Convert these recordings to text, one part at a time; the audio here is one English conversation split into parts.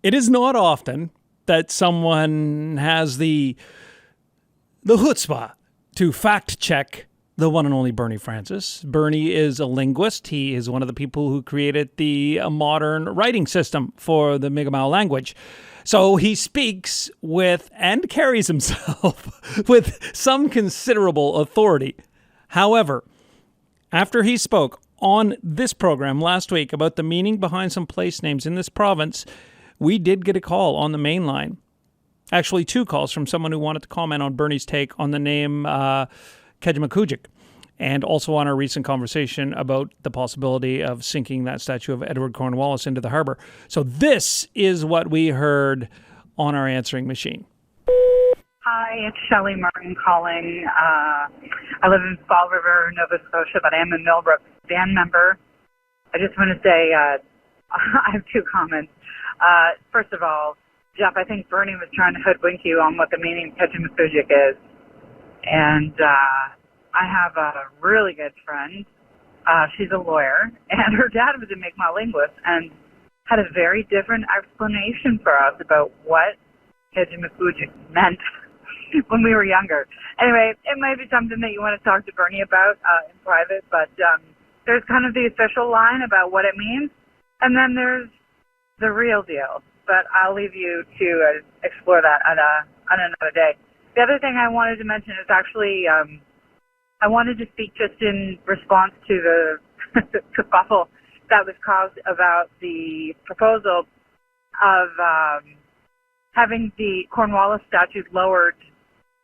It is not often that someone has the chutzpah to fact check the one and only Bernie Francis. Bernie is a linguist. He is one of the people who created the modern writing system for the Mi'kmaq language. So he speaks with and carries himself with some considerable authority. However, after he spoke on this program last week about the meaning behind some place names in this province, we did get a call on the main line. Actually, 2 calls from someone who wanted to comment on Bernie's take on the name Kejimkujik, and also on our recent conversation about the possibility of sinking that statue of Edward Cornwallis into the harbor. So this is what we heard on our answering machine. Hi, it's Shelley Martin calling. I live in Fall River, Nova Scotia, but I am a Millbrook band member. I just want to say I have 2 comments. First of all, Jeff, I think Bernie was trying to hoodwink you on what the meaning of Kejimkujik is. And I have a really good friend. She's a lawyer, and her dad was a Mi'kmaq linguist and had a very different explanation for us about what Kejimkujik meant when we were younger. Anyway, it might be something that you want to talk to Bernie about in private, but there's kind of the official line about what it means, and then there's the real deal. But I'll leave you to explore that on another day. The other thing I wanted to mention is actually I wanted to speak just in response to the kerfuffle that was caused about the proposal of having the Cornwallis statue lowered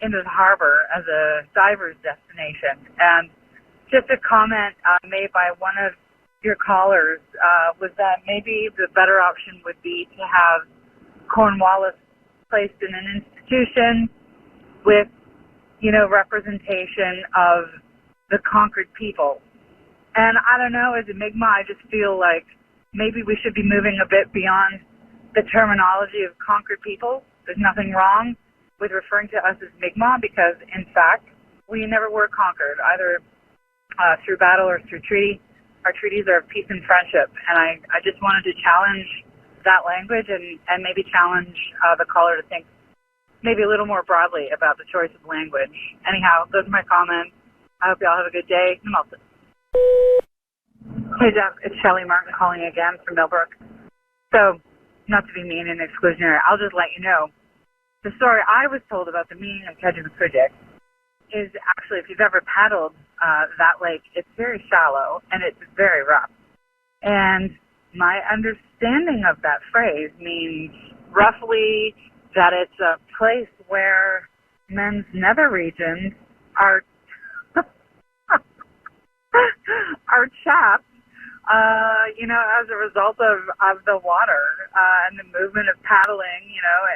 into the harbor as a diver's destination. And just a comment made by one of your callers was that maybe the better option would be to have Cornwallis placed in an institution with, representation of the conquered people. And I don't know, as a Mi'kmaq, I just feel like maybe we should be moving a bit beyond the terminology of conquered people. There's nothing wrong with referring to us as Mi'kmaq because, in fact, we never were conquered, either through battle or through treaty. Our treaties are of peace and friendship. And I just wanted to challenge that language and maybe challenge the caller to think maybe a little more broadly about the choice of language. Anyhow, those are my comments. I hope you all have a good day. Melton. Hey, Jeff, it's Shelley Martin calling again from Millbrook. So, not to be mean and exclusionary, I'll just let you know, the story I was told about the meaning of Kejimkujik is actually, if you've ever paddled that lake, it's very shallow and it's very rough. And my understanding of that phrase means roughly that it's a place where men's nether regions are are chapped, as a result of the water and the movement of paddling.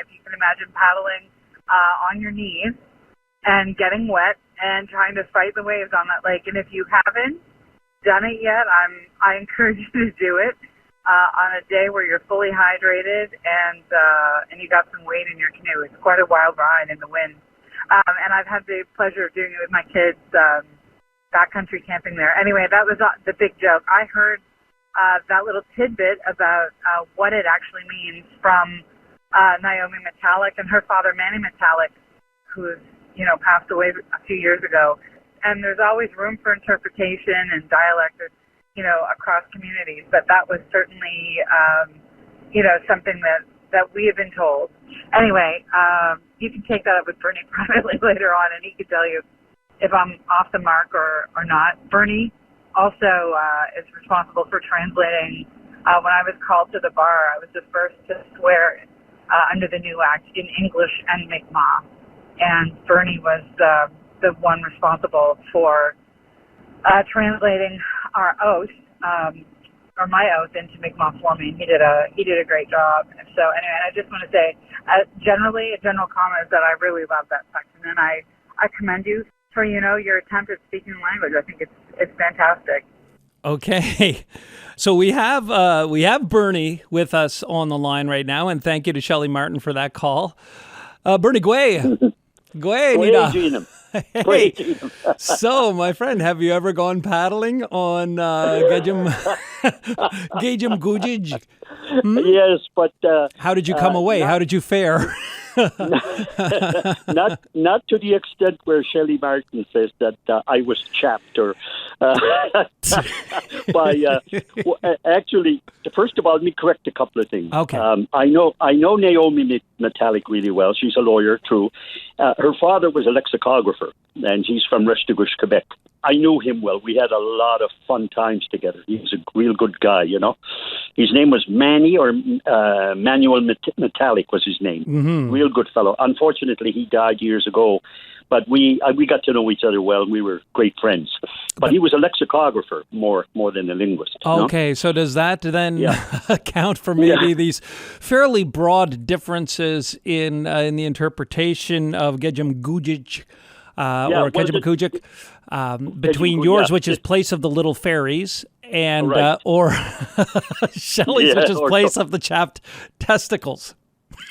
If you can imagine paddling on your knees and getting wet and trying to fight the waves on that lake. And if you haven't done it yet, I encourage you to do it on a day where you're fully hydrated and you got some weight in your canoe. It's quite a wild ride in the wind. And I've had the pleasure of doing it with my kids, backcountry camping there. Anyway, that was the big joke. I heard that little tidbit about what it actually means from Naomi Metallic and her father, Manny Metallic, who's, passed away a few years ago. And there's always room for interpretation and dialect, across communities. But that was certainly, something that we have been told. Anyway, you can take that up with Bernie privately later on, and he can tell you if I'm off the mark or not. Bernie also is responsible for translating. When I was called to the bar, I was the first to swear under the new act in English and Mi'kmaq. And Bernie was the one responsible for translating our oath, or my oath, into Mi'kmaq for me. He did a great job. So anyway, I just want to say, generally, a general comment is that I really love that section, and I commend you for your attempt at speaking the language. I think it's fantastic. Okay, so we have Bernie with us on the line right now, and thank you to Shelley Martin for that call. Bernie Gwe, Nida. Hey, so my friend, have you ever gone paddling on Kejimkujik? Yes, but How did you come away? How did you fare? not to the extent where Shelley Martin says that I was chapped or by. Actually, first of all, let me correct a couple of things. Okay. I know Naomi Metallic really well. She's a lawyer, true. Her father was a lexicographer, and he's from Restigouche, Quebec. I knew him well. We had a lot of fun times together. He was a real good guy, you know. His name was Manny, or Manuel Metallic was his name. Mm-hmm. Real good fellow. Unfortunately, he died years ago. But we got to know each other well, and we were great friends. But he was a lexicographer more than a linguist. Okay, so does that then account for maybe these fairly broad differences in the interpretation of Kejimkujik or Kejimkujik between yours, which is place of the little fairies, and or Shelley's, which is place of the chapped testicles?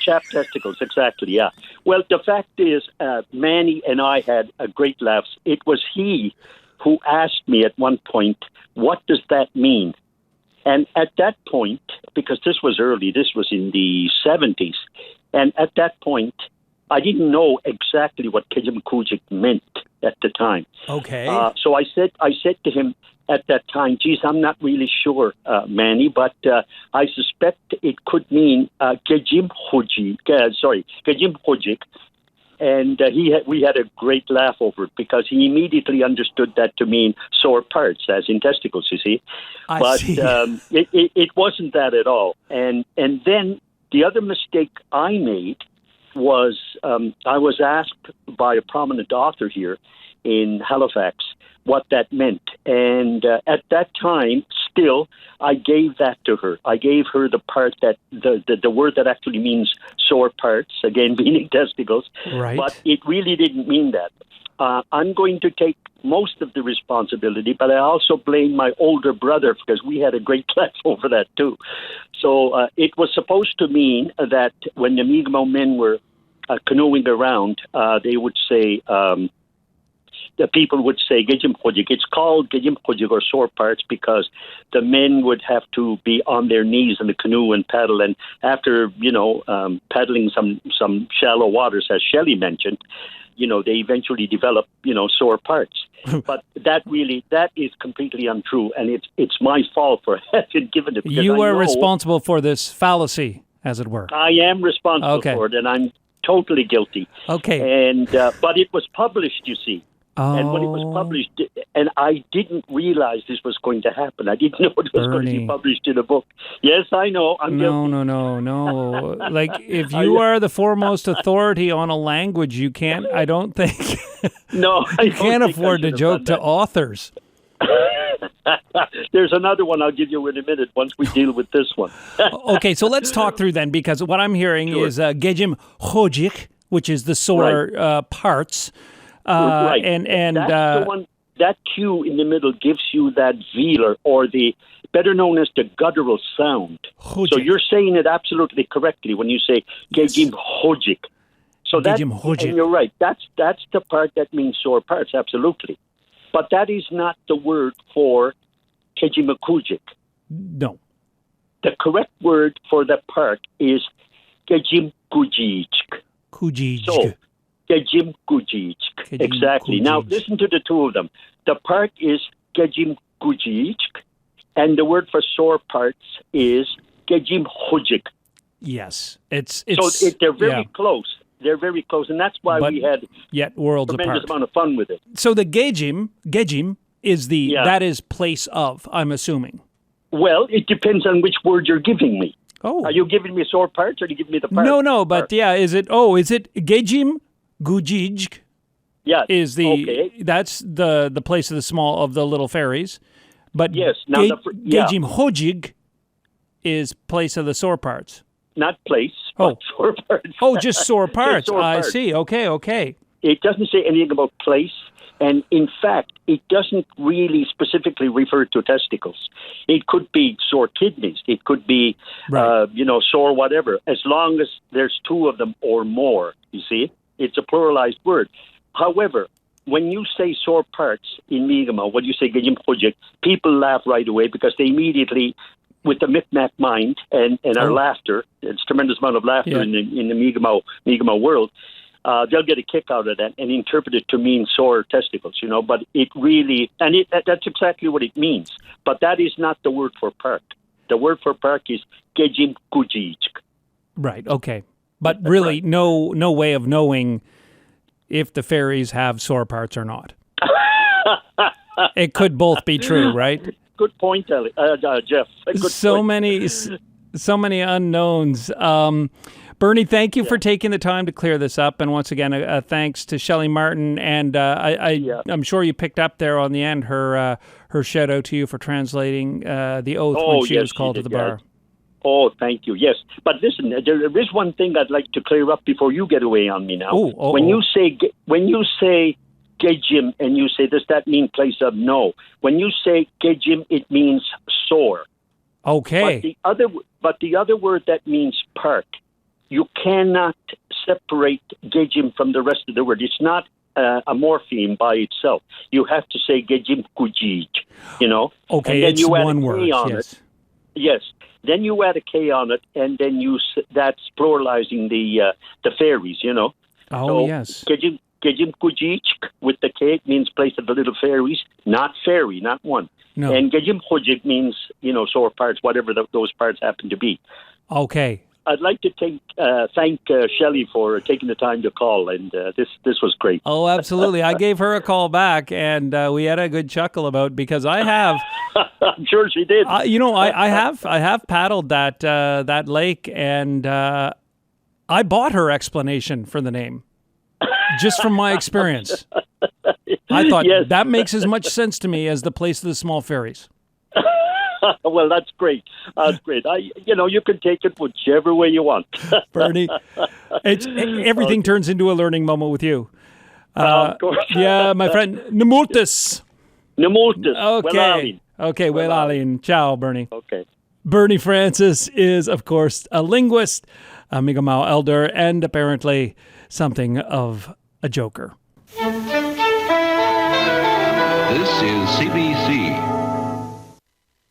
Chapped testicles, exactly, yeah. Well, the fact is, Manny and I had a great laughs. It was he who asked me at one point, what does that mean? And at that point, because this was early, this was in the 70s, and at that point, I didn't know exactly what Kejimkujik meant at the time. Okay. So I said to him at that time, geez, I'm not really sure, Manny, but I suspect it could mean Kejimkujik, and we had a great laugh over it because he immediately understood that to mean sore parts, as in testicles, you see. I see. It wasn't that at all. And then the other mistake I made was I was asked by a prominent author here in Halifax what that meant. And at that time, still, I gave that to her. I gave her the part that the word that actually means sore parts, again, meaning testicles. Right. But it really didn't mean that. I'm going to take most of the responsibility, but I also blame my older brother because we had a great laugh over that too. So it was supposed to mean that when the Mi'kmaq men were canoeing around, they would say, the people would say Kejimkujik. It's called Kejimkujik or sore parts because the men would have to be on their knees in the canoe and paddle. And after, paddling some shallow waters, as Shelley mentioned, they eventually develop, sore parts. But that is completely untrue. And it's my fault for having given it. You were responsible for this fallacy, as it were. I am responsible for it, and I'm totally guilty. Okay. And but it was published, you see. Oh. And when it was published, and I didn't realize this was going to happen. I didn't know it was going to be published in a book. Yes, I know. I'm guilty. No. Like, if you are the foremost authority on a language, you can't, I don't think, you can't afford to joke to authors. There's another one I'll give you in a minute once we deal with this one. Okay, so let's talk through then, because what I'm hearing is Kejimkujik, which is the sore parts. Right. And that's the one, that Q in the middle gives you that velar, or the better known as the guttural sound. Hojik. So you're saying it absolutely correctly when you say Kejimkujik. So that, and you're right. That's the part that means sore parts, absolutely. But that is not the word for Kejimkujik. No. The correct word for the part is Kejimkujik. So, Kejimkujik. Exactly. Now, listen to the two of them. The part is Kejimkujik, and the word for sore parts is Kejimkujik. Yes. They're very close. They're very close, and that's why we had worlds tremendous apart. amount of fun with it. So the Kejim is that is place of, I'm assuming. Well, it depends on which word you're giving me. Oh. Are you giving me sore parts, or are you giving me the part? No, but is it Kejimkujik? Yeah. That's the place of the little fairies. But yes, Kejimkujik is place of the sore parts. Not place, but sore parts. Oh, just sore parts. Sore parts. I see. Okay. It doesn't say anything about place, and in fact, it doesn't really specifically refer to testicles. It could be sore kidneys. It could be, sore whatever, as long as there's two of them or more, you see. It's a pluralized word. However, when you say sore parts in Mi'kmaq, when you say Kejimkujik, people laugh right away because they immediately, with the Micmac mind and our laughter, it's a tremendous amount of laughter in the Mi'kmaq world, they'll get a kick out of that and interpret it to mean sore testicles, but it really, that's exactly what it means. But that is not the word for park. The word for park is Kejimkujik. Right, okay. But really, no way of knowing if the fairies have sore parts or not. It could both be true, right? Good point, Jeff. So many unknowns. Bernie, thank you for taking the time to clear this up. And once again, thanks to Shelley Martin. And I'm sure you picked up there on the end her shout out to you for translating the oath when she was called to the bar. Oh, thank you. Yes. But listen, there is one thing I'd like to clear up before you get away on me now. When you say Kejim and you say, does that mean place of? No. When you say Kejim, it means sore. Okay. But the other word that means park, you cannot separate Kejim from the rest of the word. It's not a morpheme by itself. You have to say Kejimkujik, Okay, and then it's you add one a K word. on it. Yes. Then you add a K on it, and then that's pluralizing the fairies, Oh, so, yes. Kejimkujik with the K means place of the little fairies, not fairy, not one. No. And Kejimkujik means, sore parts, whatever those parts happen to be. Okay. I'd like to thank Shelley for taking the time to call, and this was great. Oh, absolutely. I gave her a call back, and we had a good chuckle because I have. I'm sure she did. I have paddled that lake, and I bought her explanation for the name, just from my experience. I thought that makes as much sense to me as the place of the small fairies. Well, that's great. That's great. You can take it whichever way you want. Bernie, everything turns into a learning moment with you. Of course. Yeah, my friend. Nemultis. Okay. Okay, well, Aline. Ciao, Bernie. Okay. Bernie Francis is, of course, a linguist, a Mi'kmaq elder, and apparently something of a joker. This is CBC.